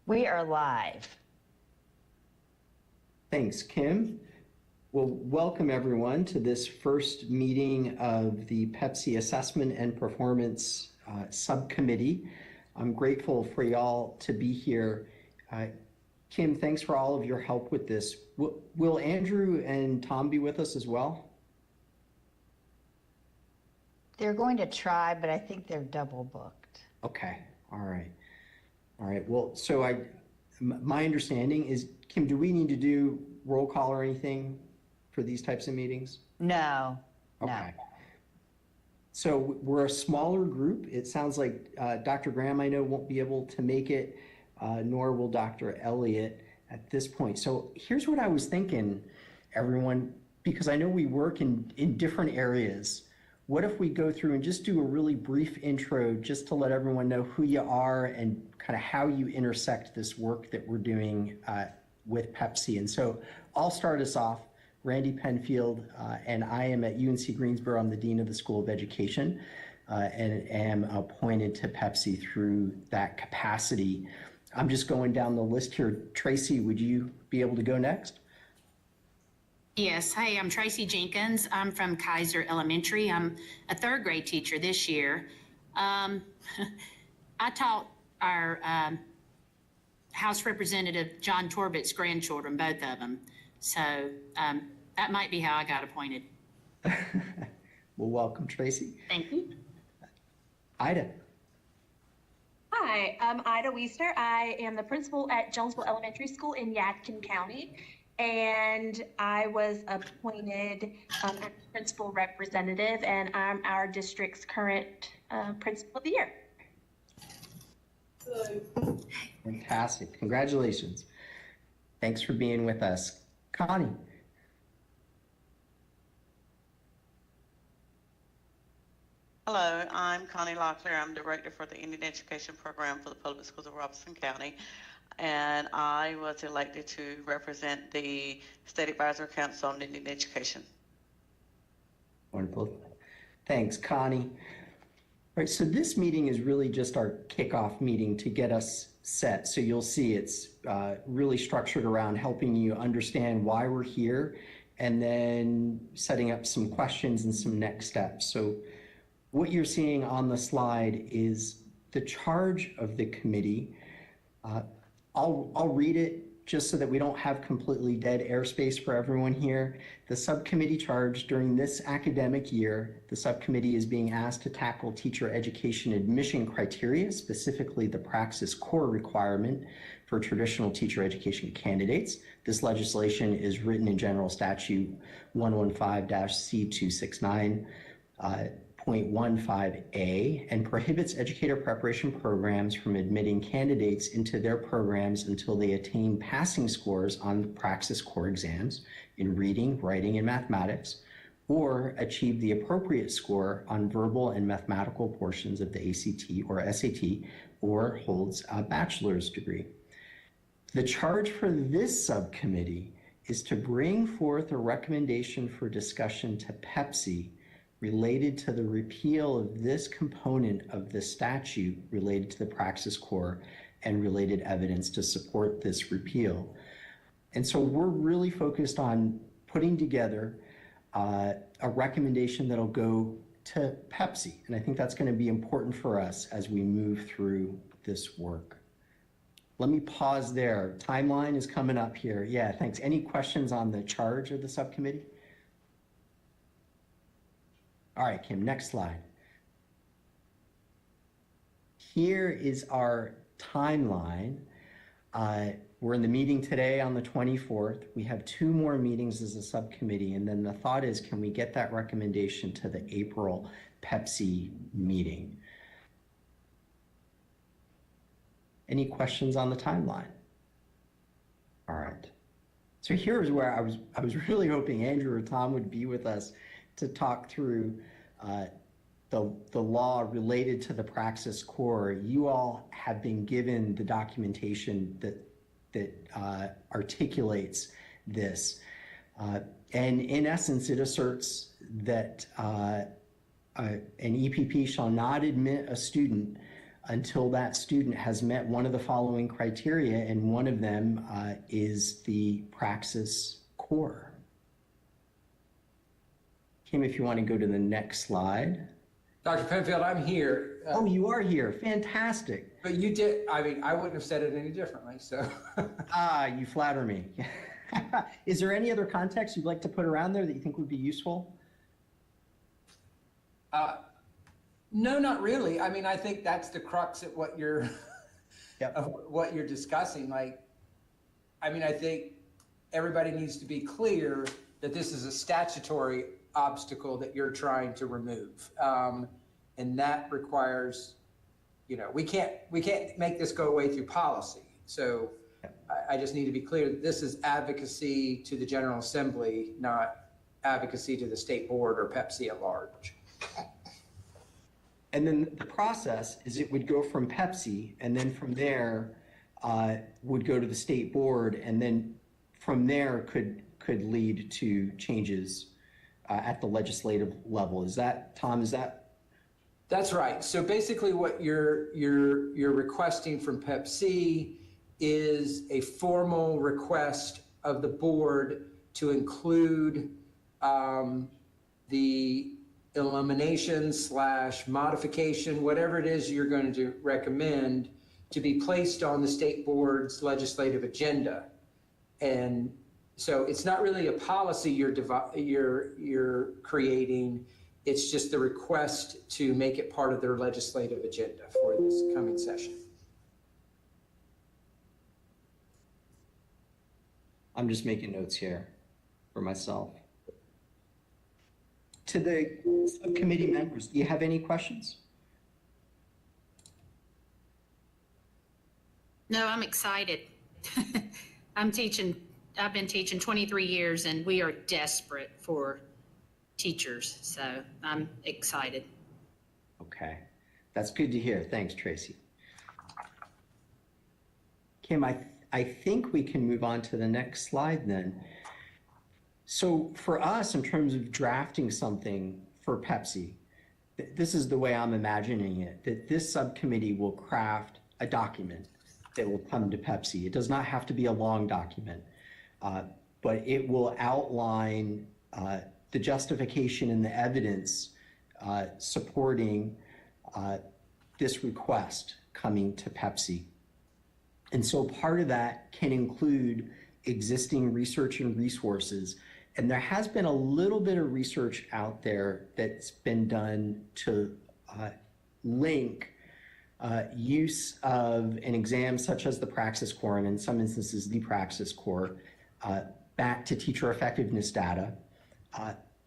We are live. Thanks, Kim. Well, welcome everyone to this first meeting of the PEPSC Assessment and Performance Subcommittee. I'm grateful for y'all to be here. Kim, thanks for all of your help with this. Will Andrew and Tom be with us as well? They're going to try, but I think they're double booked. Okay, all right. All right, well, so my understanding is, Kim, do we need to do roll call or anything for these types of meetings? No, Okay. no. So we're a smaller group. It sounds like Dr. Graham, I know, won't be able to make it, nor will Dr. Elliott at this point. So here's what I was thinking, everyone, because I know we work in different areas. What if we go through and just do a really brief intro just to let everyone know who you are and kind of how you intersect this work that we're doing with PEPSC. And so I'll start us off. Randy Penfield, and I am at UNC Greensboro. I'm the Dean of the School of Education and am appointed to PEPSC through that capacity. I'm just going down the list here. Tracy, would you be able to go next? Yes. Hi, I'm Tracy Jenkins. I'm from Kaiser Elementary. I'm a third grade teacher this year. I taught our House Representative John Torbett's grandchildren, both of them. So that might be how I got appointed. Well, welcome, Tracy. Thank you. Ida. Hi, I'm Ida Wiesner. I am the principal at Jonesville Elementary School in Yadkin County, and I was appointed as principal representative, and I'm our district's current principal of the year. Fantastic. Congratulations. Thanks for being with us. Connie. Hello, I'm Connie Locklear. I'm Director for the Indian Education Program for the Public Schools of Robeson County. And I was elected to represent the State Advisory Council on Indian Education. Wonderful. Thanks, Connie. All right, so this meeting is really just our kickoff meeting to get us set. So you'll see it's really structured around helping you understand why we're here and then setting up some questions and some next steps. So what you're seeing on the slide is the charge of the committee. I'll read it just so that we don't have completely dead airspace for everyone here. The subcommittee charge: during this academic year, the subcommittee is being asked to tackle teacher education admission criteria, specifically the Praxis Core requirement for traditional teacher education candidates. This legislation is written in General Statute 115-C269. 0.15a and prohibits educator preparation programs from admitting candidates into their programs until they attain passing scores on the Praxis Core exams in reading, writing, and mathematics, or achieve the appropriate score on verbal and mathematical portions of the ACT or SAT, or holds a bachelor's degree. The charge for this subcommittee is to bring forth a recommendation for discussion to PEPSC related to the repeal of this component of the statute related to the Praxis Core and related evidence to support this repeal. And so we're really focused on putting together a recommendation that'll go to PEPSC. And I think that's going to be important for us as we move through this work. Let me pause there. Timeline is coming up here. Yeah, thanks. Any questions on the charge of the subcommittee? All right, Kim, next slide. Here is our timeline. We're in the meeting today on the 24th. We have 2 more meetings as a subcommittee, and then the thought is, can we get that recommendation to the April PEPSC meeting? Any questions on the timeline? All right. So here is where I was really hoping Andrew or Tom would be with us to talk through the law related to the Praxis Core. You all have been given the documentation that articulates this. And in essence, it asserts that an EPP shall not admit a student until that student has met one of the following criteria, and one of them is the Praxis core. Kim, if you want to go to the next slide. Dr. Penfield, I'm here. Oh, you are here. Fantastic. But you did, I mean, I wouldn't have said it any differently, so. You flatter me. Is there any other context you'd like to put around there that you think would be useful? No, not really. I mean, I think that's the crux at what you're, Yep. of what you're discussing. Like, I mean, I think everybody needs to be clear that this is a statutory obstacle that you're trying to remove. And that requires, you know, we can't make this go away through policy. So I just need to be clear that this is advocacy to the General Assembly, not advocacy to the state board or PEPSC at large. And then the process is it would go from PEPSC, and then from there would go to the state board, and then from there could lead to changes at the legislative level. Is that, Tom, is that? That's right. So basically what you're requesting from PEPSC is a formal request of the board to include the elimination / modification, whatever it is you're going to recommend, to be placed on the state board's legislative agenda. And so it's not really a policy you're creating. It's just the request to make it part of their legislative agenda for this coming session. I'm just making notes here for myself. To the subcommittee members, do you have any questions? No, I'm excited. I've been teaching 23 years and we are desperate for teachers. So I'm excited. Okay, that's good to hear. Thanks, Tracy. Kim, I think we can move on to the next slide then. So for us, in terms of drafting something for PEPSC, this is the way I'm imagining it, that this subcommittee will craft a document that will come to PEPSC. It does not have to be a long document, but it will outline the justification and the evidence supporting this request coming to PEPSC. And so part of that can include existing research and resources. And there has been a little bit of research out there that's been done to link use of an exam such as the Praxis Core, and in some instances the Praxis Core, back to teacher effectiveness data.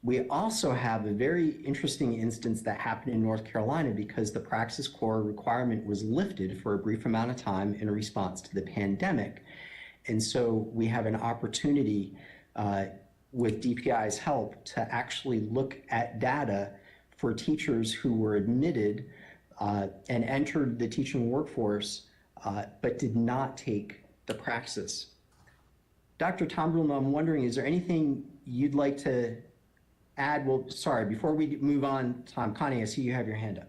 We also have a very interesting instance that happened in North Carolina because the Praxis Core requirement was lifted for a brief amount of time in response to the pandemic. And so we have an opportunity with DPI's help to actually look at data for teachers who were admitted and entered the teaching workforce, but did not take the Praxis. Dr. Tombrun, I'm wondering, is there anything you'd like to add? Well, sorry, before we move on, Tom, Connie, I see you have your hand up.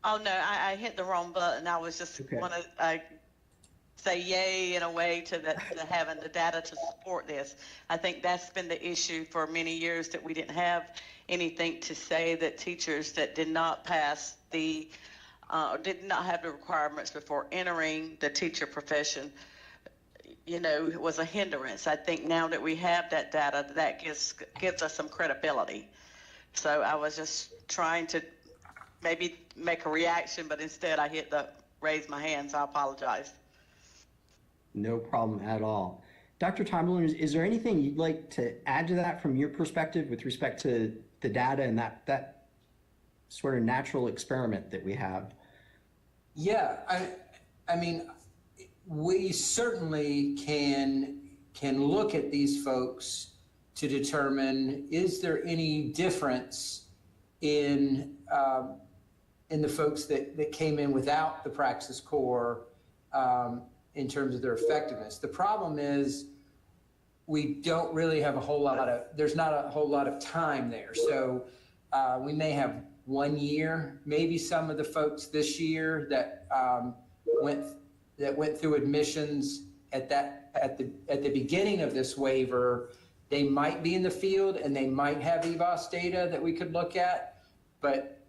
Oh, no, I hit the wrong button. I was just Okay. want to say yay in a way to having the data to support this. I think that's been the issue for many years, that we didn't have anything to say that teachers that did not pass the, did not have the requirements before entering the teacher profession, you know, was a hindrance. I think now that we have that data, that gives us some credibility. So I was just trying to maybe make a reaction, but instead I hit the raise my hand, so I apologize. No problem at all. Dr. Tomberlin, is there anything you'd like to add to that from your perspective with respect to the data and that sort of natural experiment that we have? Yeah, I mean, we certainly can look at these folks to determine, is there any difference in the folks that came in without the Praxis Core in terms of their effectiveness. The problem is we don't really have a whole lot of, there's not a whole lot of time there. So We may have 1 year, maybe some of the folks this year that went through admissions at the beginning of this waiver, they might be in the field and they might have EVOS data that we could look at, but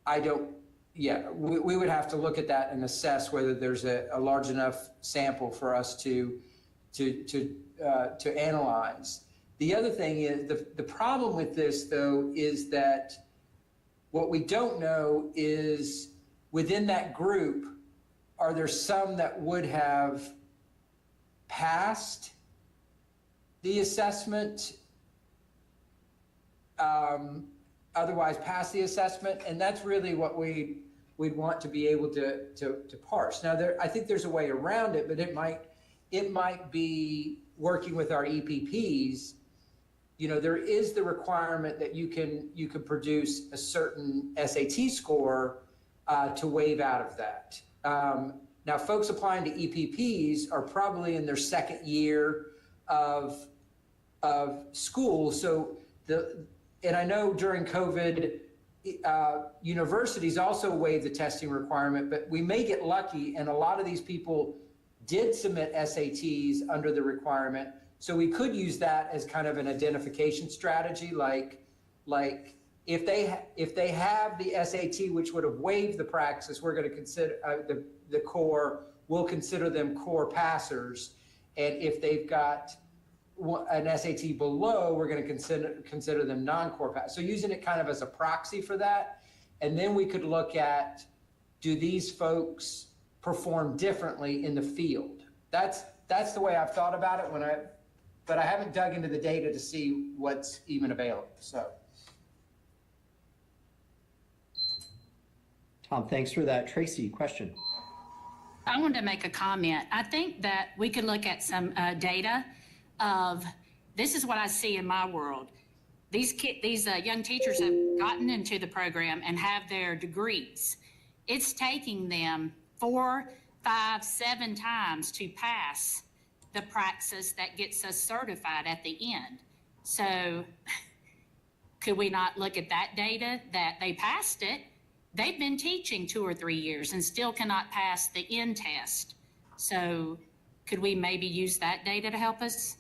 we would have to look at that and assess whether there's a large enough sample for us to analyze. The other thing is the problem with this though is that what we don't know is within that group, are there some that would have passed the assessment, otherwise passed the assessment? And that's really what we'd want to be able to parse. Now, I think there's a way around it, but it might be working with our EPPs. You know, there is the requirement that you can produce a certain SAT score to waive out of that. Now, folks applying to EPPs are probably in their second year of school. So and I know during COVID, universities also waived the testing requirement, but we may get lucky, and a lot of these people did submit SATs under the requirement. So we could use that as kind of an identification strategy, like if they have the SAT, which would have waived the praxis, we're going to consider the core. We'll consider them core passers, and if they've got an SAT below, we're going to consider them non-core pass. So using it kind of as a proxy for that, and then we could look at, do these folks perform differently in the field? That's the way I've thought about it but I haven't dug into the data to see what's even available. So. Tom, thanks for that. Tracy, question. I wanted to make a comment. I think that we could look at some data of, this is what I see in my world. These young teachers have gotten into the program and have their degrees. It's taking them 4, 5, 7 times to pass the praxis that gets us certified at the end. So could we not look at that data that they passed it? They've been teaching 2 or 3 years and still cannot pass the end test. So could we maybe use that data to help us?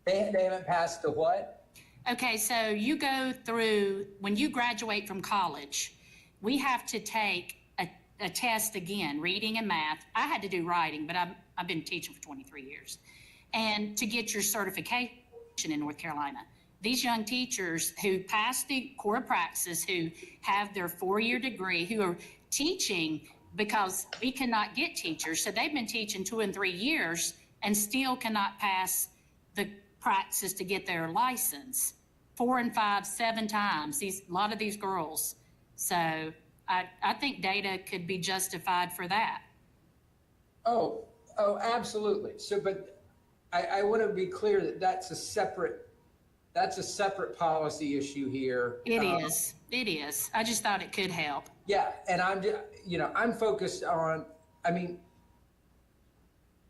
They haven't passed the what? Okay, so you go through, when you graduate from college, we have to take a test again, reading and math. I had to do writing, but I've been teaching for 23 years. And to get your certification in North Carolina. These young teachers who pass the core praxis, who have their 4-year degree, who are teaching because we cannot get teachers. So they've been teaching 2 and 3 years and still cannot pass the praxis to get their license 4 and 5, 7 times, a lot of these girls. So I think data could be justified for that. Oh, absolutely. So, but I want to be clear that that's a separate policy issue here. It is. I just thought it could help. Yeah, and I'm focused on, I mean,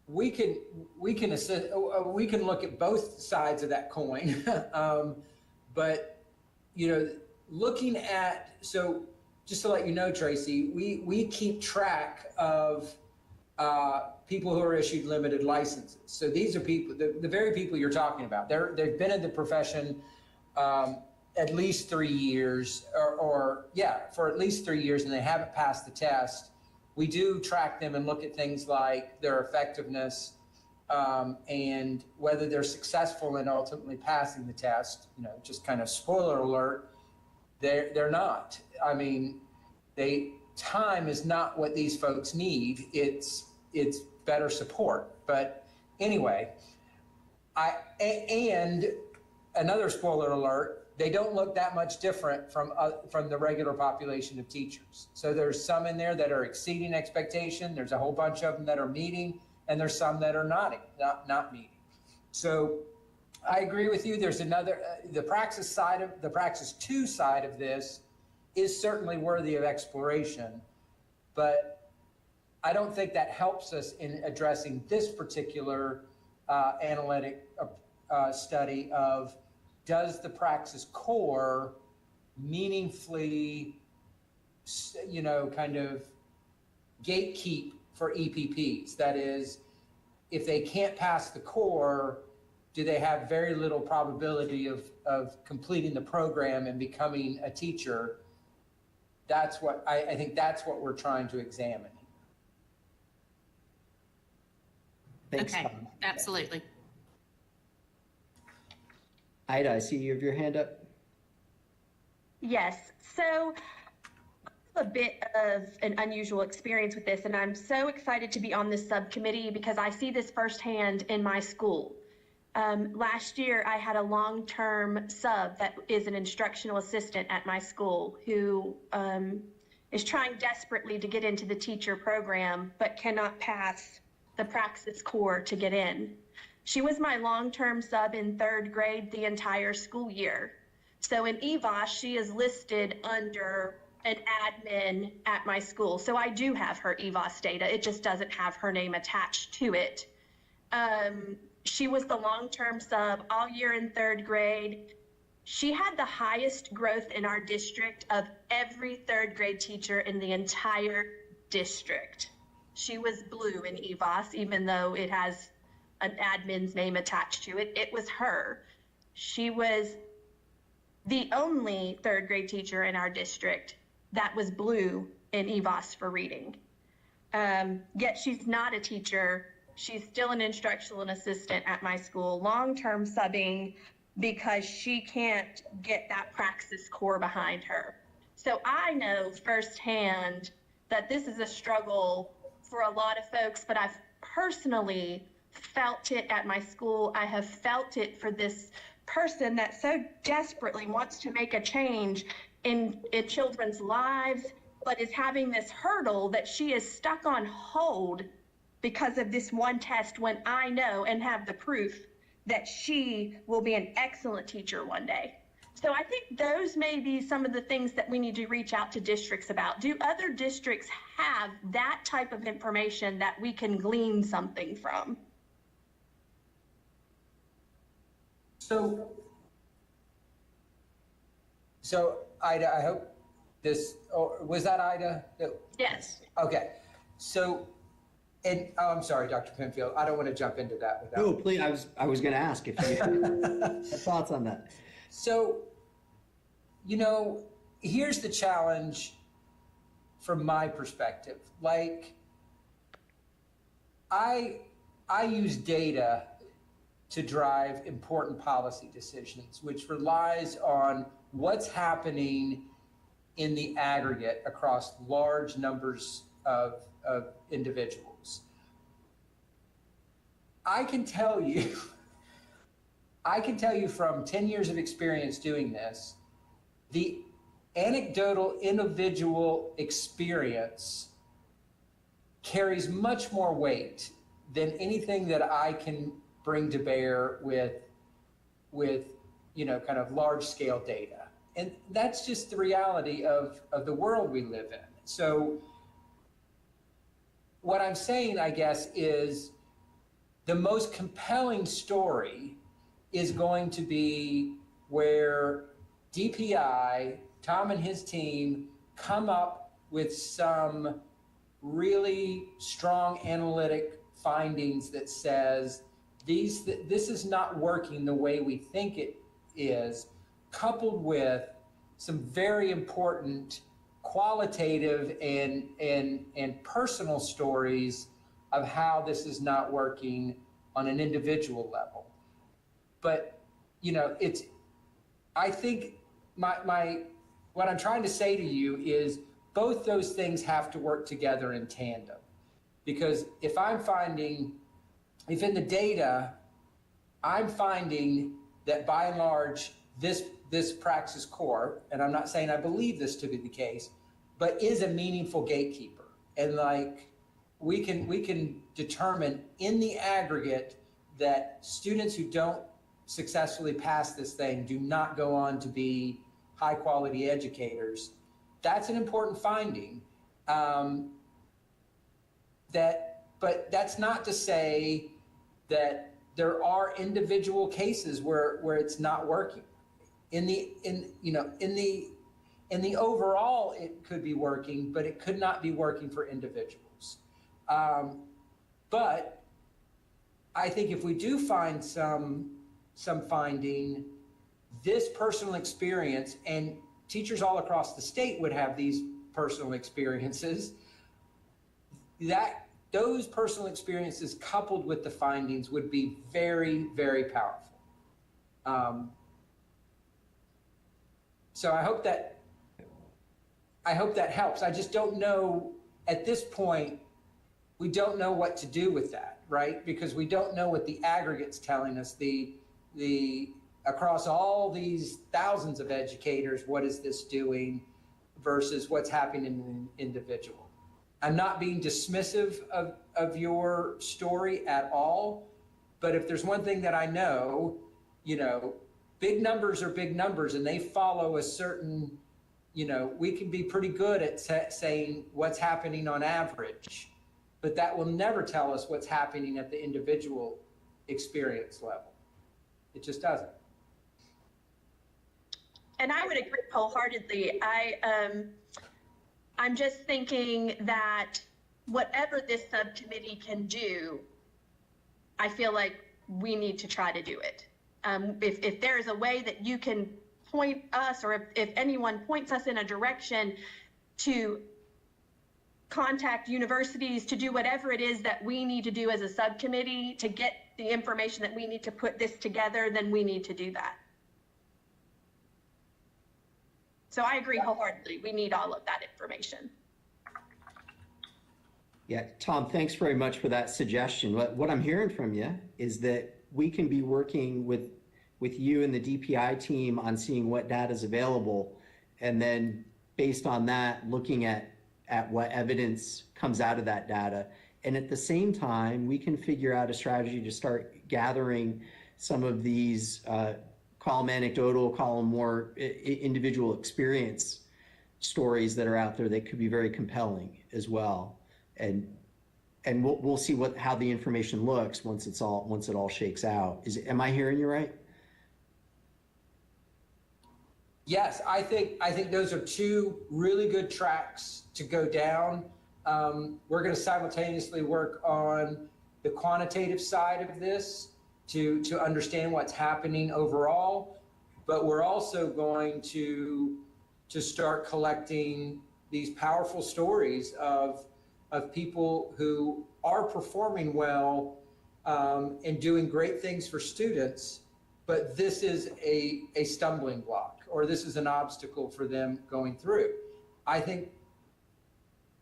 we can look at both sides of that coin. But, looking at, so just to let you know, Tracy, we keep track of people who are issued limited licenses. So these are people, the very people you're talking about. They've been in the profession at least 3 years, for at least 3 years, and they haven't passed the test. We do track them and look at things like their effectiveness and whether they're successful in ultimately passing the test. Just kind of spoiler alert, they're not. I mean, time is not what these folks need. It's better support. But anyway, and another spoiler alert, they don't look that much different from the regular population of teachers. So there's some in there that are exceeding expectation. There's a whole bunch of them that are meeting, and there's some that are not meeting. So I agree with you. There's another, the Praxis 2 side of this is certainly worthy of exploration, but I don't think that helps us in addressing this particular analytic study of does the praxis core meaningfully, kind of gatekeep for EPPs? That is, if they can't pass the core, do they have very little probability of completing the program and becoming a teacher? That's what I think that's what we're trying to examine. Thanks, Okay, Tom. absolutely. Ida, I see you have your hand up. Yes, so a bit of an unusual experience with this, and I'm so excited to be on this subcommittee because I see this firsthand in my school. Last year, I had a long-term sub that is an instructional assistant at my school who is trying desperately to get into the teacher program, but cannot pass the praxis core to get in. She was my long-term sub in 3rd grade the entire school year. So in EVOS, she is listed under an admin at my school. So I do have her EVOS data. It just doesn't have her name attached to it. She was the long-term sub all year in 3rd grade. She had the highest growth in our district of every 3rd grade teacher in the entire district. She was blue in EVOS, even though it has an admin's name attached to it. It was her. She was the only 3rd grade teacher in our district that was blue in EVOS for reading. Yet she's not a teacher. She's still an instructional assistant at my school, long-term subbing because she can't get that praxis core behind her. So I know firsthand that this is a struggle for a lot of folks, but I've personally felt it at my school. I have felt it for this person that so desperately wants to make a change in children's lives, but is having this hurdle that she is stuck on hold because of this one test, when I know and have the proof that she will be an excellent teacher one day. So I think those may be some of the things that we need to reach out to districts about. Do other districts have that type of information that we can glean something from? So Ida, I hope this, was that Ida? Yes. Okay. So, and I'm sorry, Dr. Penfield, I don't want to jump into that without. No, please. I was going to ask if you had thoughts on that. So, here's the challenge from my perspective. Like, I use data to drive important policy decisions, which relies on what's happening in the aggregate across large numbers of individuals. I can tell you from 10 years of experience doing this, the anecdotal individual experience carries much more weight than anything that I can bring to bear with kind of large scale data. And that's just the reality of the world we live in. So what I'm saying, I guess, is the most compelling story is going to be where DPI, Tom and his team, come up with some really strong analytic findings that says this is not working the way we think it is, coupled with some very important qualitative and personal stories of how this is not working on an individual level. But I think what I'm trying to say to you is both those things have to work together in tandem. Because if in the data, I'm finding that by and large, this praxis core, and I'm not saying I believe this to be the case, but is a meaningful gatekeeper. And like, we can determine in the aggregate that students who don't successfully pass this thing do not go on to be high quality educators. That's an important finding. But that's not to say that there are individual cases where it's not working. in the overall, it could be working, but it could not be working for individuals. But I think if we do find some finding, this personal experience, and teachers all across the state would have these personal experiences, that those personal experiences coupled with the findings would be very, very powerful. So I hope that helps. I just don't know at this point, we don't know what to do with that, right? Because we don't know what the aggregate's telling us, the across all these thousands of educators, what is this doing versus what's happening in an individual. I'm not being dismissive of your story at all, but if there's one thing that I know, big numbers are big numbers, and they follow a certain, we can be pretty good at saying what's happening on average, but that will never tell us what's happening at the individual experience level. It just doesn't. And I would agree wholeheartedly. I'm just thinking that whatever this subcommittee can do, I feel like we need to try to do it. If there's a way that you can point us, or if anyone points us in a direction to contact universities, to do whatever it is that we need to do as a subcommittee to get the information that we need to put this together, then we need to do that. So I agree wholeheartedly. We need all of that information. Yeah, Tom, thanks very much for that suggestion. What I'm hearing from you is that we can be working with you and the DPI team on seeing what data is available, and then based on that, looking at what evidence comes out of that data. And at the same time, we can figure out a strategy to start gathering some of these call them anecdotal, call them more individual experience stories that are out there that could be very compelling as well. And we'll see how the information looks once it all shakes out. Am I hearing you right? Yes, I think those are two really good tracks to go down. We're going to simultaneously work on the quantitative side of this to understand what's happening overall, but we're also going to start collecting these powerful stories of people who are performing well and doing great things for students, but this is a stumbling block, or this is an obstacle for them going through. I think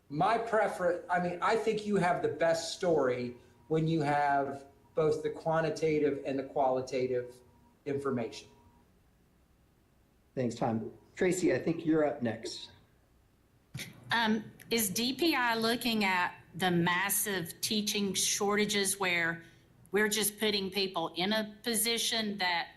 my preference, I think you have the best story when you have both the quantitative and the qualitative information. Thanks, Tom. Tracy, I think you're up next. Is DPI looking at the massive teaching shortages where we're just putting people in a position that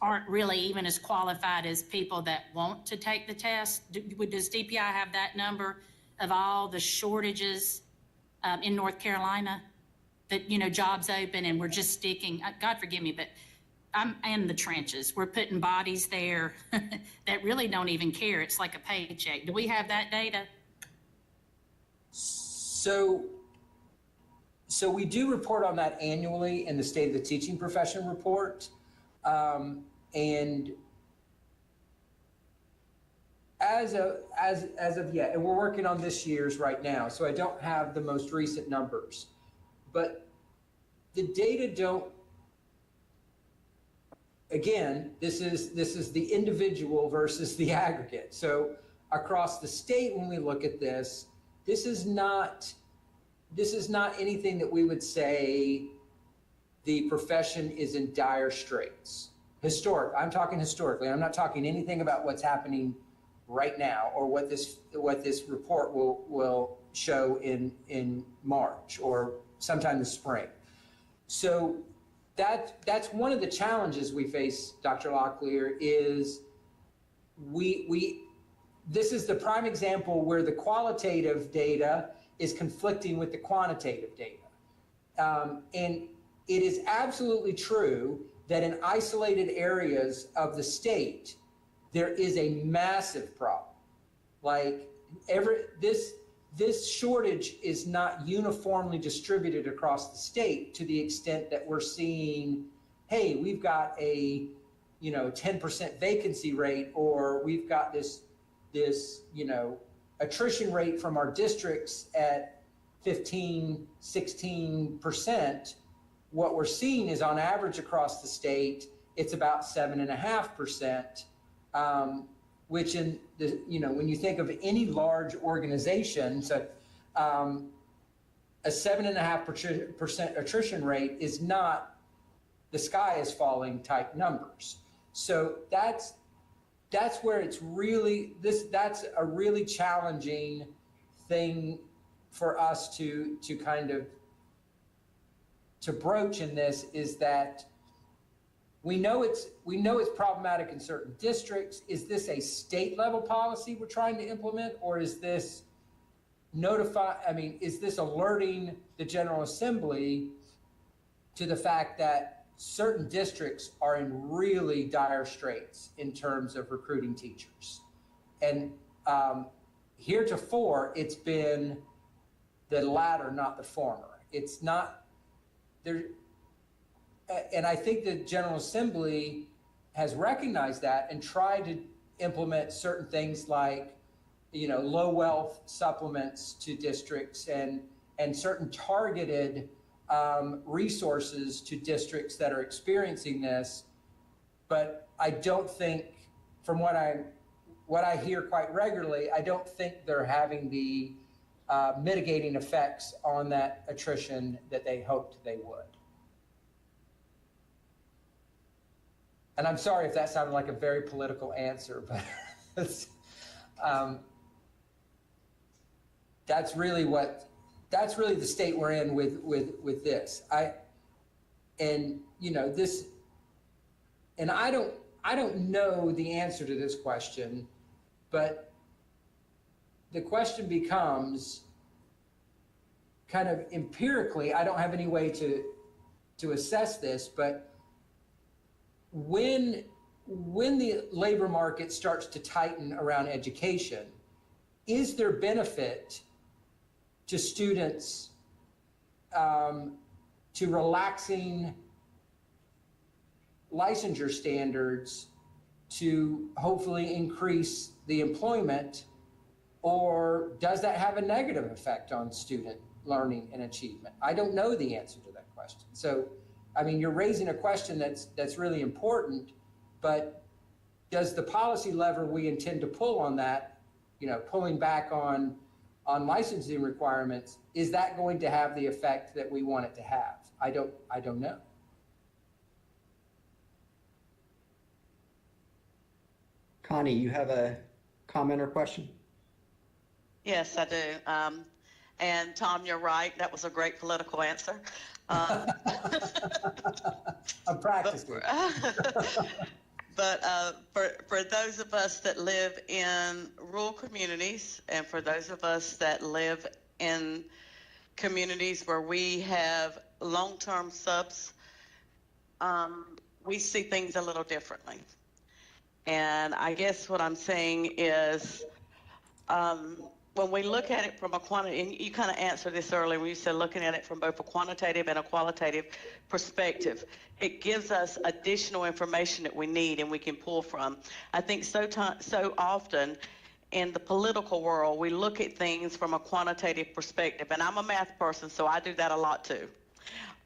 aren't really even as qualified as people that want to take the test? Does DPI have that number of all the shortages in North Carolina that, jobs open and we're just sticking, God forgive me, but I'm in the trenches. We're putting bodies there that really don't even care. It's like a paycheck. Do we have that data? So we do report on that annually in the State of the Teaching Profession report. And as of yet, and we're working on this year's right now, so I don't have the most recent numbers, but the data don't, again, this is the individual versus the aggregate. So across the state, when we look at this, this is not anything that we would say the profession is in dire straits. I'm talking historically. I'm not talking anything about what's happening right now or what this report will show in March or sometime this spring. So that's one of the challenges we face, Dr. Locklear, is this is the prime example where the qualitative data is conflicting with the quantitative data. And it is absolutely true that in isolated areas of the state, there is a massive problem. Like this shortage is not uniformly distributed across the state to the extent that we're seeing, hey, we've got a 10% vacancy rate, or we've got this attrition rate from our districts at 15, 16%. What we're seeing is on average across the state, it's about 7.5%, which in the, when you think of any large organization, so a 7.5% attrition rate is not the sky is falling type numbers. So that's where it's really, that's a really challenging thing for us to kind of to broach in this, is that we know it's problematic in certain districts. Is this a state level policy we're trying to implement, or is this is this alerting the General Assembly to the fact that certain districts are in really dire straits in terms of recruiting teachers? And heretofore, it's been the latter, not the former. It's not there. And I think the General Assembly has recognized that and tried to implement certain things like, low wealth supplements to districts and certain targeted resources to districts that are experiencing this. But I don't think, from what I hear quite regularly, I don't think they're having the mitigating effects on that attrition that they hoped they would. And I'm sorry if that sounded like a very political answer, but that's really the state we're in with this. I don't know the answer to this question, but the question becomes, kind of empirically, I don't have any way to assess this, but when the labor market starts to tighten around education, is there benefit to students to relaxing licensure standards to hopefully increase the employment, or does that have a negative effect on student learning and achievement? I don't know the answer to that question. So, you're raising a question that's really important, but does the policy lever we intend to pull on that, pulling back on licensing requirements, is that going to have the effect that we want it to have? I don't know. Connie, you have a comment or question? Yes, I do. And Tom, you're right. That was a great political answer. I'm practicing. But for those of us that live in rural communities, and for those of us that live in communities where we have long-term subs, we see things a little differently. And I guess what I'm saying is, when we look at it from a quantitative, and you kind of answered this earlier when you said looking at it from both a quantitative and a qualitative perspective, it gives us additional information that we need and we can pull from. I think so often in the political world, we look at things from a quantitative perspective, and I'm a math person, so I do that a lot too.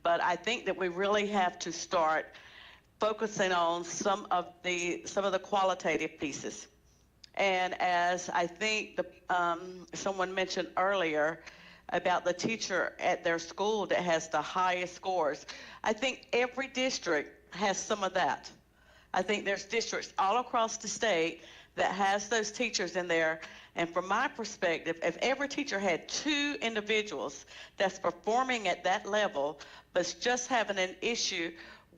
But I think that we really have to start focusing on some of the qualitative pieces. And as I think someone mentioned earlier about the teacher at their school that has the highest scores, I think every district has some of that. I think there's districts all across the state that has those teachers in there. And from my perspective, if every teacher had 2 individuals that's performing at that level, but just having an issue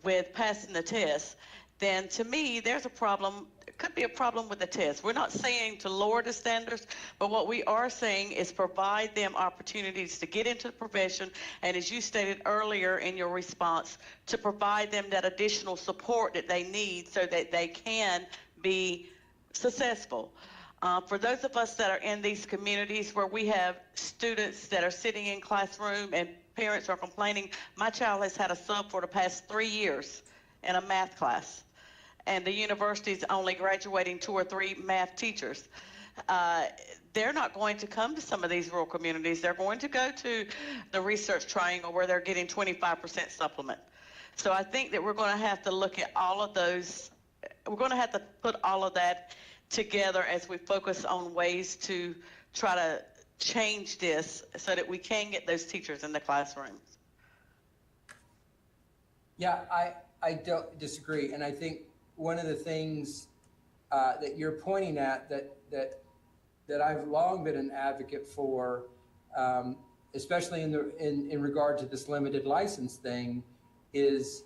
with passing the test, then to me, there's a problem could be a problem with the test. We're not saying to lower the standards, but what we are saying is provide them opportunities to get into the profession, and as you stated earlier in your response, to provide them that additional support that they need so that they can be successful. For those of us that are in these communities where we have students that are sitting in classroom and parents are complaining, my child has had a sub for the past 3 years in a math class, and the university's only graduating 2 or 3 math teachers. They're not going to come to some of these rural communities. They're going to go to the Research Triangle where they're getting 25% supplement. So I think that we're going to have to look at all of those. We're going to have to put all of that together as we focus on ways to try to change this so that we can get those teachers in the classrooms. Yeah, I don't disagree. And I think one of the things that you're pointing at that I've long been an advocate for, especially in regard to this limited license thing, is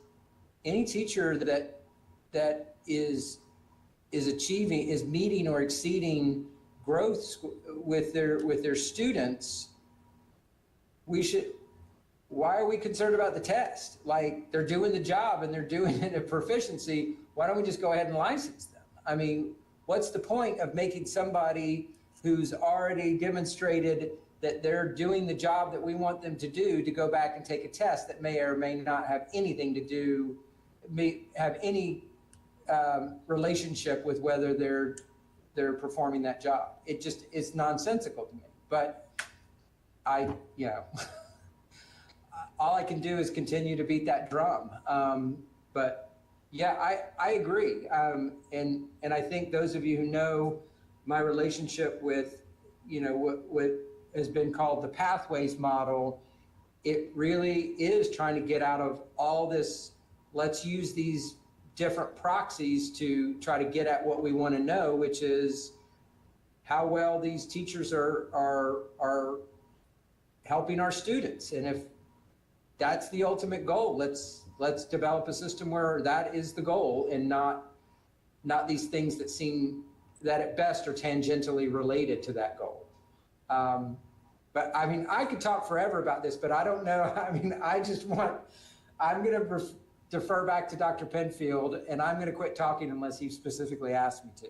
any teacher that is meeting or exceeding growth with their students, why are we concerned about the test? Like, they're doing the job and they're doing it at proficiency. Why don't we just go ahead and license them? I mean, what's the point of making somebody who's already demonstrated that they're doing the job that we want them to do to go back and take a test that may or may not have anything to do, have any relationship with whether they're performing that job? It just is nonsensical to me. But all I can do is continue to beat that drum. But yeah, I agree. And I think those of you who know my relationship with, what has been called the pathways model, it really is trying to get out of all this, let's use these different proxies to try to get at what we want to know, which is how well these teachers are helping our students. And if that's the ultimate goal, let's develop a system where that is the goal, and not these things that seem that at best are tangentially related to that goal. But I mean, I could talk forever about this, but I don't know. I mean, I'm going to defer back to Dr. Penfield, and I'm going to quit talking unless he specifically asks me to.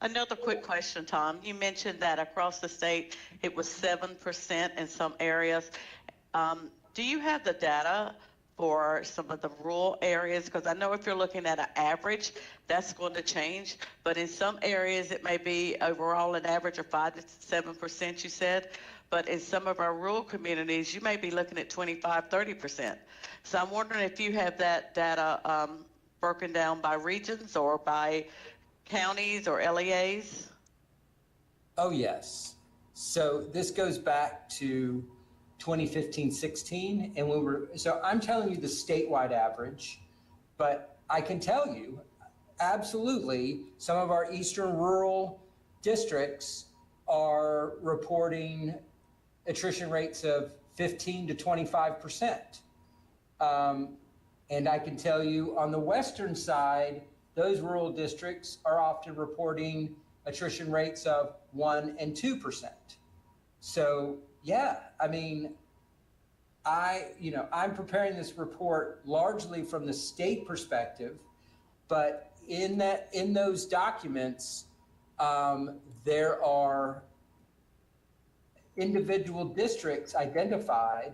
Another quick question, Tom. You mentioned that across the state, it was 7% in some areas. Do you have the data for some of the rural areas? Because I know if you're looking at an average, that's going to change. But in some areas, it may be overall an average of 5 to 7%, you said. But in some of our rural communities, you may be looking at 25, 30%. So I'm wondering if you have that data broken down by regions or by counties or LEAs? Oh, yes. So this goes back to 2015-16, and so I'm telling you the statewide average, but I can tell you absolutely some of our eastern rural districts are reporting attrition rates of 15 to 25%. And I can tell you on the western side, those rural districts are often reporting attrition rates of 1 and 2%. So yeah, I mean, I'm preparing this report largely from the state perspective, but in those documents, there are individual districts identified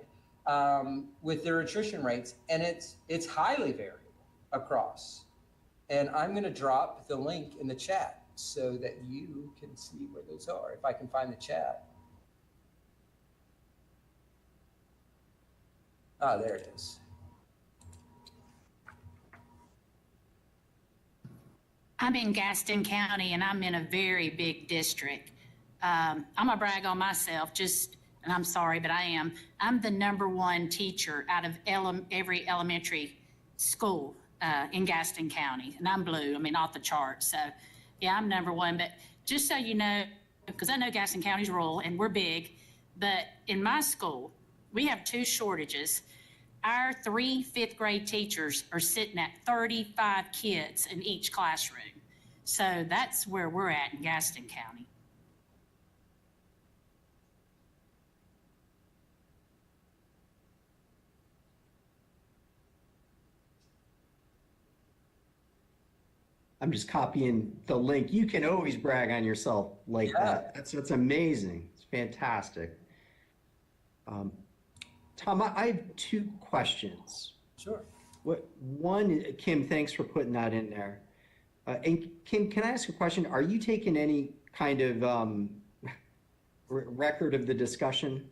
with their attrition rates, and it's highly variable across. And I'm going to drop the link in the chat so that you can see where those are, if I can find the chat. Ah, there it is. I'm in Gaston County, and I'm in a very big district. I'm gonna brag on myself, and I'm sorry, but I am. I'm the #1 teacher out of every elementary school in Gaston County, and I'm blue. I mean, off the charts. So, yeah, I'm #1. But just so you know, because I know Gaston County's rural and we're big, but in my school, we have 2 shortages. our 3 fifth-grade teachers are sitting at 35 kids in each classroom. So that's where we're at in Gaston County. I'm just copying the link. You can always brag on yourself like that. That's amazing. It's fantastic. Tom, I have 2 questions. Sure. One, Kim, thanks for putting that in there. And Kim, can I ask a question? Are you taking any kind of record of the discussion?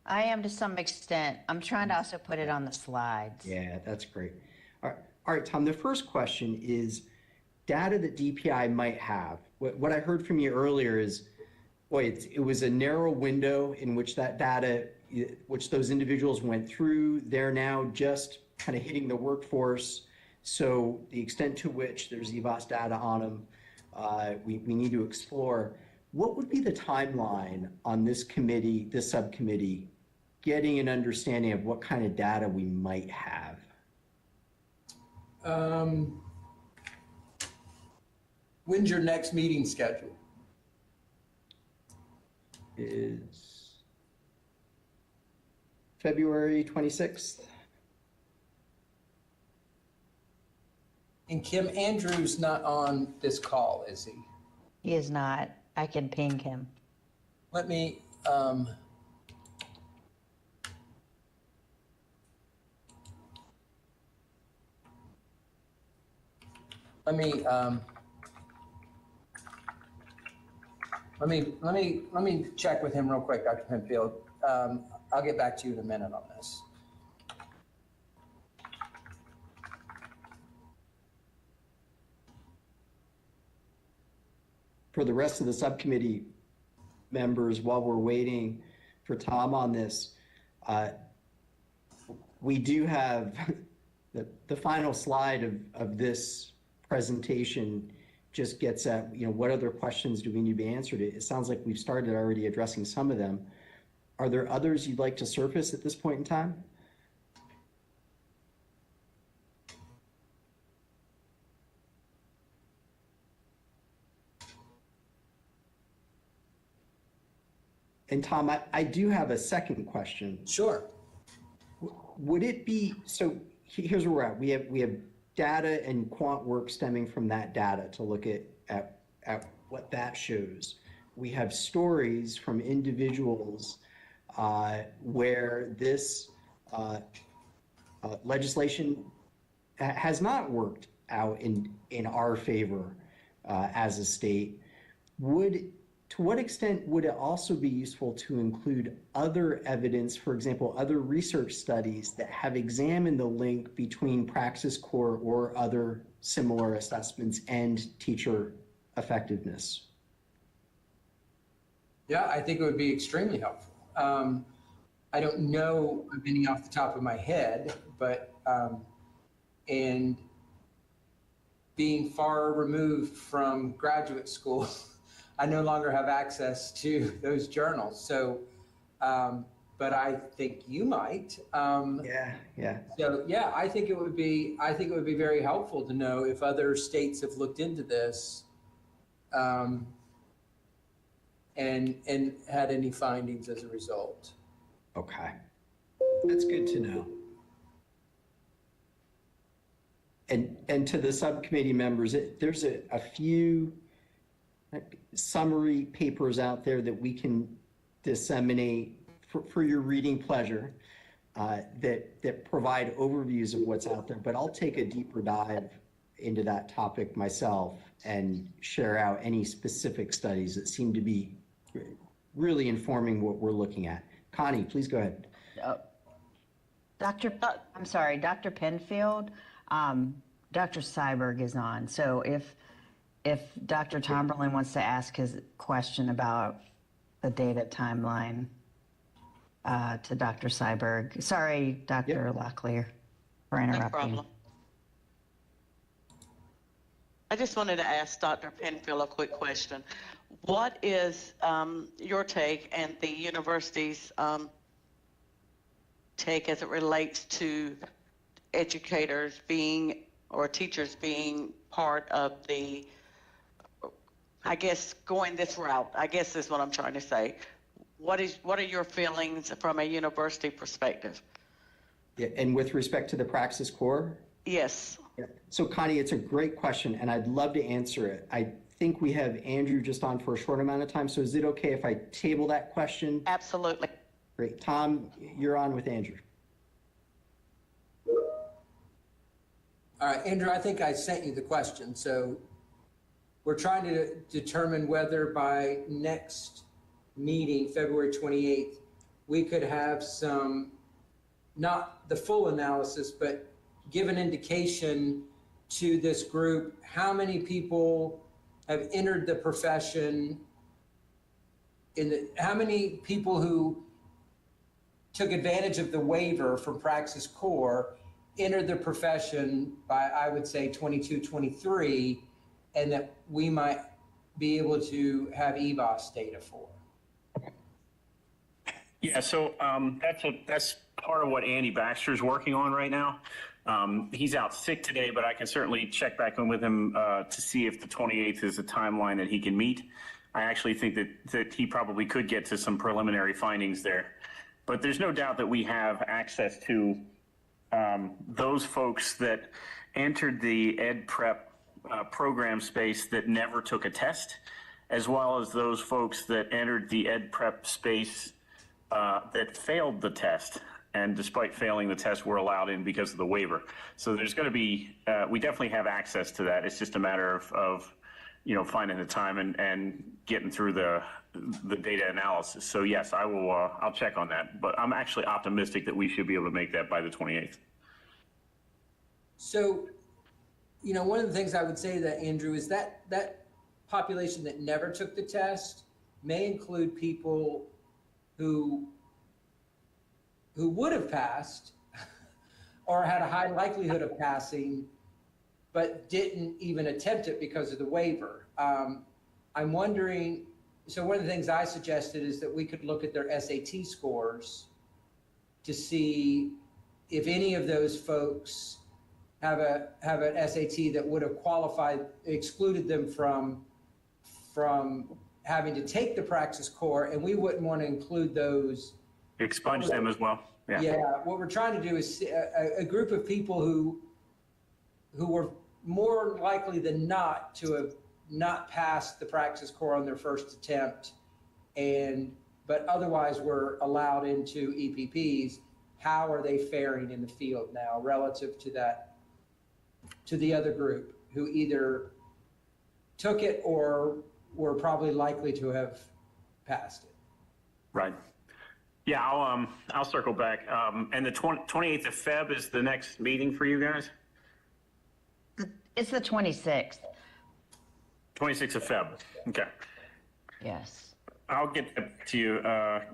I am to some extent. I'm trying to also put it on the slides. Yeah, that's great. All right, Tom, the first question is data that DPI might have. What I heard from you earlier is, boy, it was a narrow window in which that data, which those individuals went through, they're now just kind of hitting the workforce. So the extent to which there's EVOS data on them, we need to explore. What would be the timeline on this committee, this subcommittee, getting an understanding of what kind of data we might have? When's your next meeting scheduled? Is February 26th. And Kim, Andrew's not on this call, is he? He is not. I can ping him. Let me, let me check with him real quick, Dr. Penfield. I'll get back to you in a minute on this. For the rest of the subcommittee members, while we're waiting for Tom on this, we do have the final slide of this presentation just gets at, what other questions do we need to be answered? It sounds like we've started already addressing some of them. Are there others you'd like to surface at this point in time? And Tom, I do have a second question. Sure. Would it be, so here's where we're at. We have data and quant work stemming from that data to look at what that shows. We have stories from individuals where this legislation has not worked out in our favor as a state. To what extent would it also be useful to include other evidence, for example, other research studies that have examined the link between Praxis Core or other similar assessments and teacher effectiveness? Yeah, I think it would be extremely helpful. I don't know of any off the top of my head, but and being far removed from graduate school, I no longer have access to those journals. So, but I think you might. Yeah. So yeah, I think it would be very helpful to know if other states have looked into this, and had any findings as a result. Okay, that's good to know. And to the subcommittee members, there's a few summary papers out there that we can disseminate for your reading pleasure that provide overviews of what's out there. But I'll take a deeper dive into that topic myself and share out any specific studies that seem to be really informing what we're looking at. Connie, please go ahead. I'm sorry, Dr. Penfield, Dr. Seiberg is on. So if Dr. Tomberlin wants to ask his question about the data timeline to Dr. Seiberg. Sorry, Dr. Locklear, for interrupting. No problem. I just wanted to ask Dr. Penfield a quick question. What is your take and the university's take as it relates to educators being or teachers being part of the, I guess, going this route, I guess is what I'm trying to say. What are your feelings from a university perspective? Yeah, and with respect to the Praxis Core? Yes. Yeah. So Connie, it's a great question and I'd love to answer it. I think we have Andrew just on for a short amount of time. So is it okay if I table that question? Absolutely. Great. Tom, you're on with Andrew. All right, Andrew, I think I sent you the question. So we're trying to determine whether by next meeting, February 28th, we could have some, not the full analysis, but give an indication to this group, how many people have entered the profession, how many people who took advantage of the waiver from Praxis Core entered the profession by, I would say, 22, 23, and that we might be able to have EBOS data for. Yeah, so that's part of what Andy Baxter's working on right now. He's out sick today, but I can certainly check back in with him to see if the 28th is a timeline that he can meet. I actually think that he probably could get to some preliminary findings there. But there's no doubt that we have access to those folks that entered the ed prep program space that never took a test, as well as those folks that entered the ed prep space that failed the test, and despite failing the test were allowed in because of the waiver. So there's going to be, we definitely have access to that. It's just a matter of finding the time and getting through the data analysis. So yes, I will, I'll check on that, but I'm actually optimistic that we should be able to make that by the 28th. So, one of the things I would say to that, Andrew, is that population that never took the test may include people who would have passed or had a high likelihood of passing, but didn't even attempt it because of the waiver. I'm wondering, so one of the things I suggested is that we could look at their SAT scores to see if any of those folks have an SAT that would have qualified, excluded them from having to take the Praxis Core, and we wouldn't want to include those. Expunge them as well. Yeah. Yeah. What we're trying to do is a group of people who were more likely than not to have not passed the Praxis Core on their first attempt, but otherwise were allowed into EPPs. How are they faring in the field now relative to the other group who either took it or were probably likely to have passed it? Right. Yeah, I'll circle back. And the 28th of Feb is the next meeting for you guys? It's the 26th. 26th of Feb. Okay. Yes. I'll get that to you,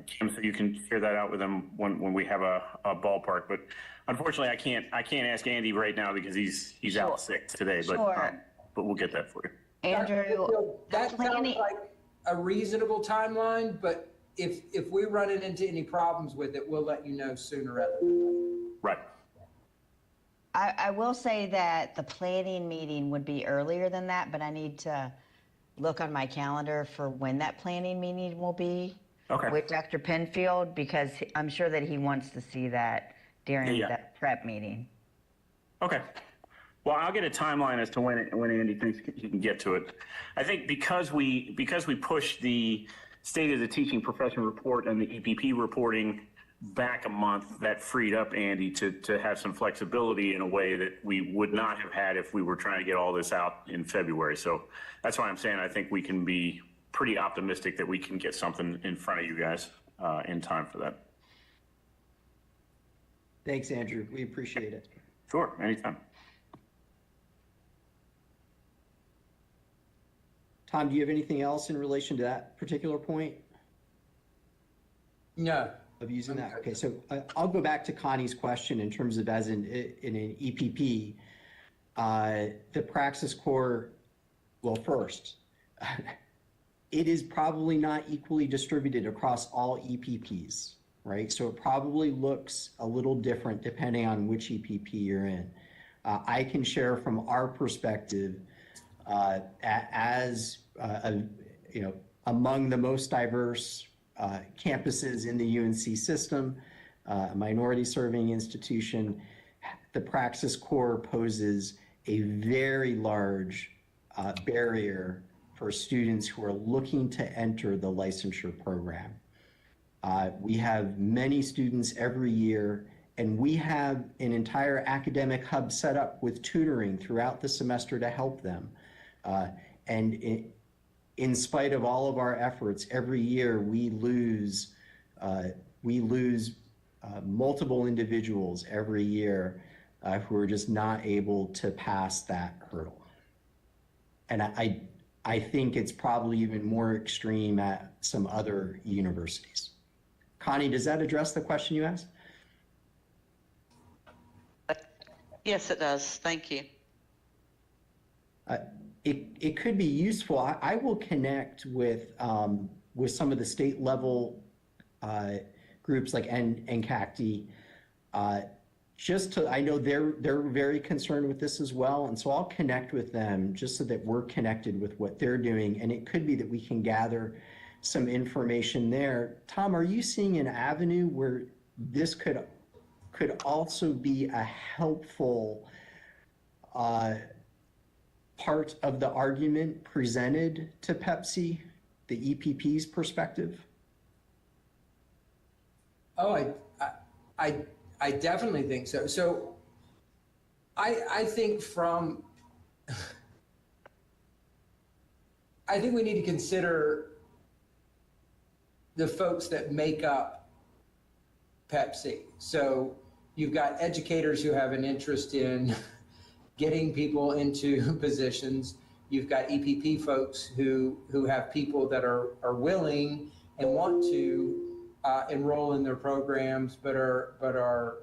Kim, so you can share that out with them when we have a ballpark. But unfortunately, I can't ask Andy right now because he's out sick today. But Sure. But we'll get that for you. Andrew, That sounds like a reasonable timeline, but if we run into any problems with it, we'll let you know sooner rather than later. Right. I will say that the planning meeting would be earlier than that, but I need to look on my calendar for when that planning meeting will be with Dr. Penfield, because I'm sure that he wants to see that during that prep meeting. Okay. Well, I'll get a timeline as to when Andy thinks he can get to it. I think because we pushed the State of the Teaching Profession report and the EPP reporting back a month, that freed up Andy to have some flexibility in a way that we would not have had if we were trying to get all this out in February. So that's why I'm saying I think we can be pretty optimistic that we can get something in front of you guys in time for that. Thanks, Andrew. We appreciate it. Sure, anytime. Tom, do you have anything else in relation to that particular point? No. Of using that? Okay, so I'll go back to Connie's question in terms of as in an EPP, the Praxis Core, well, first, it is probably not equally distributed across all EPPs. right? So it probably looks a little different depending on which EPP you're in. I can share from our perspective as among the most diverse campuses in the UNC system, a minority serving institution, the Praxis Corps poses a very large barrier for students who are looking to enter the licensure program. We have many students every year, and we have an entire academic hub set up with tutoring throughout the semester to help them. And in spite of all of our efforts, every year we lose multiple individuals every year who are just not able to pass that hurdle. And I think it's probably even more extreme at some other universities. Connie, does that address the question you asked? Yes, it does. Thank you. It could be useful. I will connect with some of the state level groups like NCACTI, I know they're very concerned with this as well, and so I'll connect with them just so that we're connected with what they're doing, and it could be that we can gather some information there. Tom, are you seeing an avenue where this could also be a helpful part of the argument presented to PEPSC, the EPP's perspective? Oh, I definitely think so. So I think I think we need to consider the folks that make up PEPSC. So you've got educators who have an interest in getting people into positions. You've got EPP folks who have people that are willing and want to enroll in their programs, but are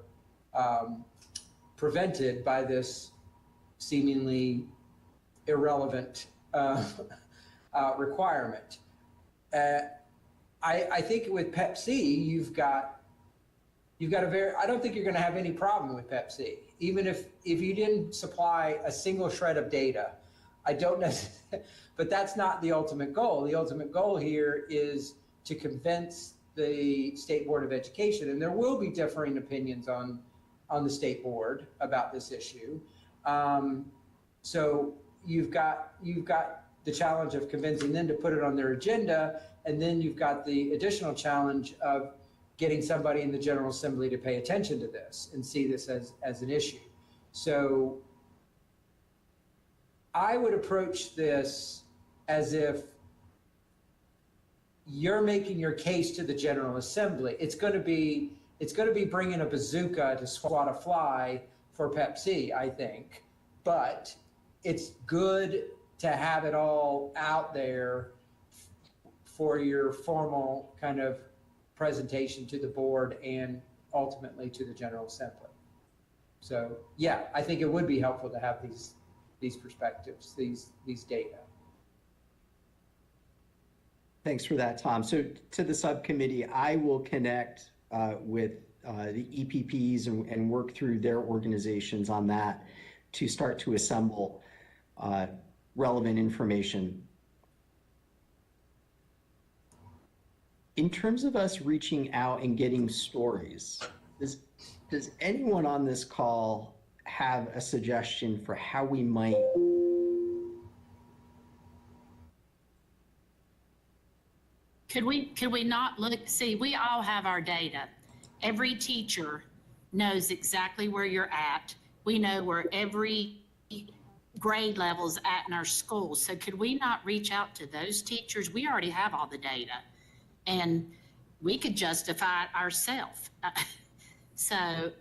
prevented by this seemingly irrelevant requirement. I think with PEPSC, you've got I don't think you're going to have any problem with PEPSC, even if you didn't supply a single shred of data. I don't necessarily, but that's not the ultimate goal. The ultimate goal here is to convince the State Board of Education, and there will be differing opinions on the State Board about this issue. So you've got the challenge of convincing them to put it on their agenda, and then you've got the additional challenge of getting somebody in the General Assembly to pay attention to this and see this as an issue. So I would approach this as if you're making your case to the General Assembly. It's going to be bringing a bazooka to swat a fly for PEPSC, I think, but it's good to have it all out there for your formal kind of presentation to the board and ultimately to the General Assembly. So yeah, I think it would be helpful to have these perspectives, these data. Thanks for that, Tom. So to the subcommittee, I will connect with the EPPs and work through their organizations on that to start to assemble relevant information. In terms of us reaching out and getting stories, does anyone on this call have a suggestion for how we might Could we not look, see, we all have our data. Every teacher knows exactly where you're at. We know where every grade level's at in our schools. So could we not reach out to those teachers? We already have all the data and we could justify it ourselves. So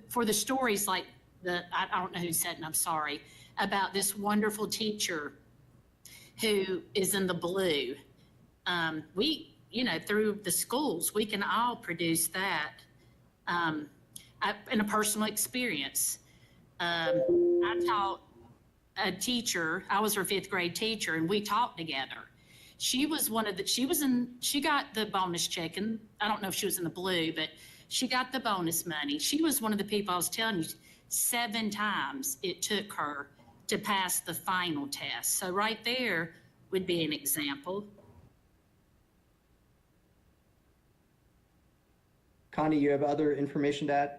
for the stories like I don't know who said it, and I'm sorry, about this wonderful teacher who is in the blue. We, through the schools, we can all produce that in a personal experience. I taught a teacher, I was her 5th grade teacher, and we taught together. She was she got the bonus check, and I don't know if she was in the blue, but she got the bonus money. She was one of the people I was telling you, 7 times it took her to pass the final test. So right there would be an example. Connie, you have other information to add?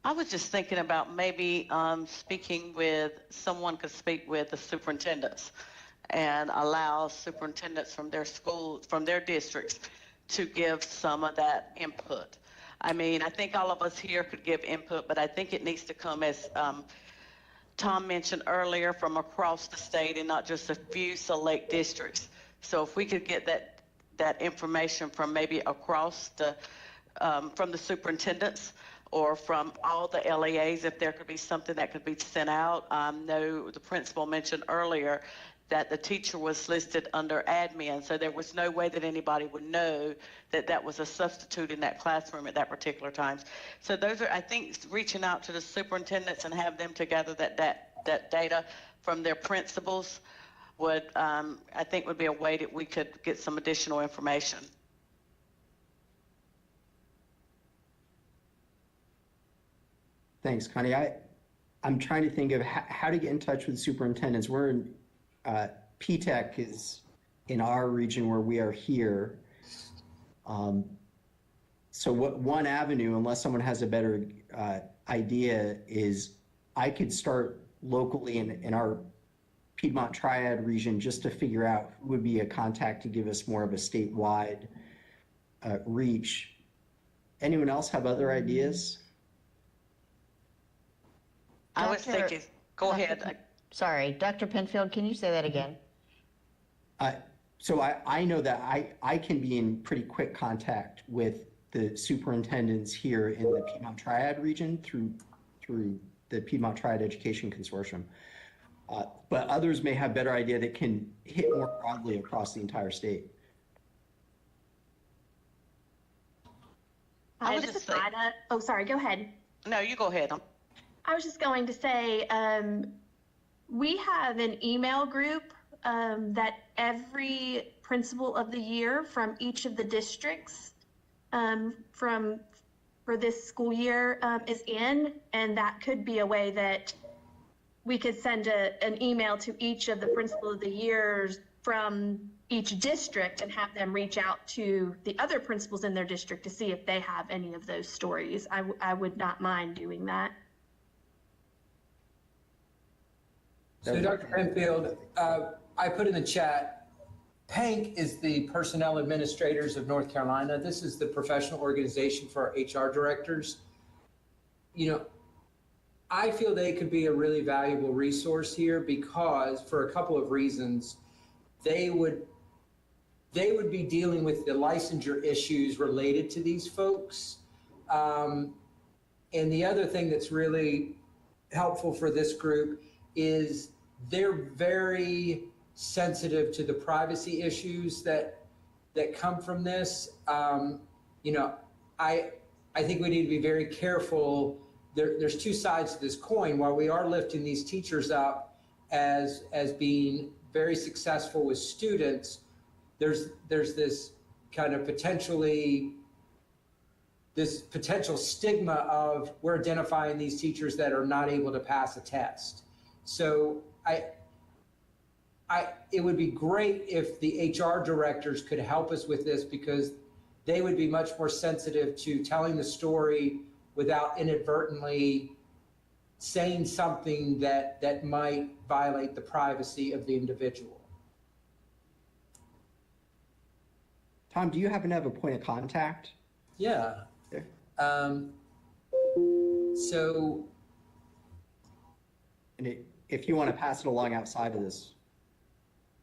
I was just thinking about maybe speaking with, someone could speak with the superintendents and allow superintendents from their schools, from their districts, to give some of that input. I mean, I think all of us here could give input, but I think it needs to come, as Tom mentioned earlier, from across the state and not just a few select districts. So if we could get that information from maybe across the, from the superintendents or from all the LEAs, if there could be something that could be sent out. I know the principal mentioned earlier that the teacher was listed under admin, so there was no way that anybody would know that that was a substitute in that classroom at that particular time. So those are, I think, reaching out to the superintendents and have them to gather that data from their principals would, I think, would be a way that we could get some additional information. Thanks, Connie. I'm trying to think of how to get in touch with superintendents. We're in, PTech is in our region where we are here. So one avenue, unless someone has a better idea, is I could start locally in our Piedmont Triad region just to figure out who would be a contact to give us more of a statewide reach. Anyone else have other ideas? I was thinking, go ahead. Sorry, Dr. Penfield, can you say that again? So I know that I can be in pretty quick contact with the superintendents here in the Piedmont Triad region through the Piedmont Triad Education Consortium. But others may have better idea that can hit more broadly across the entire state. I was This just is Ida. Oh, sorry, go ahead. No, you go ahead. I was just going to say, we have an email group that every principal of the year from each of the districts for this school year is in, and that could be a way that we could send an email to each of the principal of the years from each district and have them reach out to the other principals in their district to see if they have any of those stories. I would not mind doing that. So Dr. Penfield, I put in the chat, PANC is the Personnel Administrators of North Carolina. This is the professional organization for our HR directors. You know, I feel they could be a really valuable resource here because, for a couple of reasons, they would be dealing with the licensure issues related to these folks. And the other thing that's really helpful for this group is they're very sensitive to the privacy issues that come from this. You know, I think we need to be very careful. There's two sides to this coin. While we are lifting these teachers up as being very successful with students, there's this kind of potential stigma of we're identifying these teachers that are not able to pass a test. So it would be great if the HR directors could help us with this, because they would be much more sensitive to telling the story without inadvertently saying something that might violate the privacy of the individual. Tom, do you happen to have a point of contact? Yeah. There. So. And if you want to pass it along outside of this.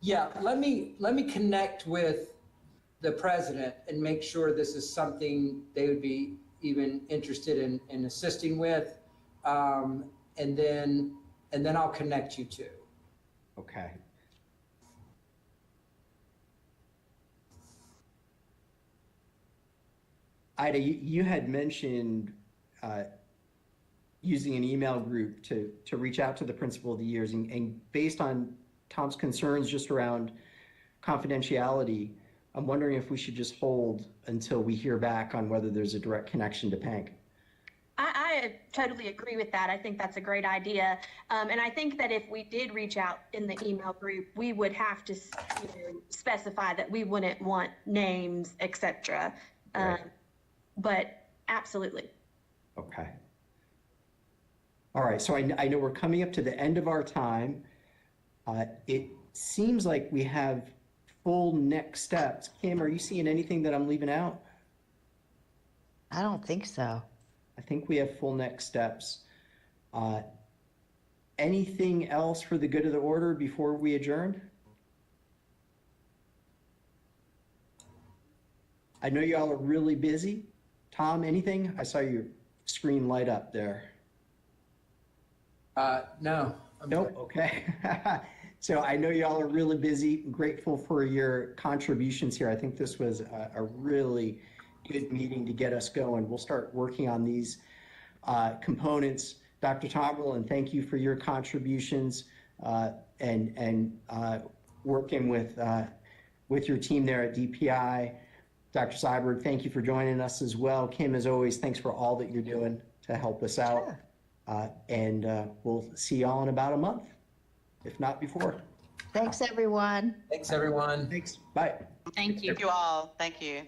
Yeah, let me connect with the president and make sure this is something they would be even interested in assisting with. And then I'll connect you to. Okay. Ida, you had mentioned using an email group to reach out to the principal of the years, and based on Tom's concerns just around confidentiality, I'm wondering if we should just hold until we hear back on whether there's a direct connection to Pank. I totally agree with that. I think that's a great idea. And I think that if we did reach out in the email group, we would have to specify that we wouldn't want names, et cetera. Right. But absolutely. Okay. All right, so I know we're coming up to the end of our time. It seems like we have full next steps. Kim, are you seeing anything that I'm leaving out? I don't think so. I think we have full next steps. Anything else for the good of the order before we adjourn? I know y'all are really busy. Tom, anything? I saw your screen light up there. No. Nope, okay. So I know y'all are really busy. I'm grateful for your contributions here. I think this was a really good meeting to get us going. We'll start working on these components. Dr. Tomberlin, thank you for your contributions and working with your team there at DPI. Dr. Seiberg, thank you for joining us as well. Kim, as always, thanks for all that you're doing to help us out. Sure. And we'll see y'all in about a month, if not before. Thanks, everyone. Thanks, everyone. Thanks. Bye. Thank you. Thank you all. Thank you.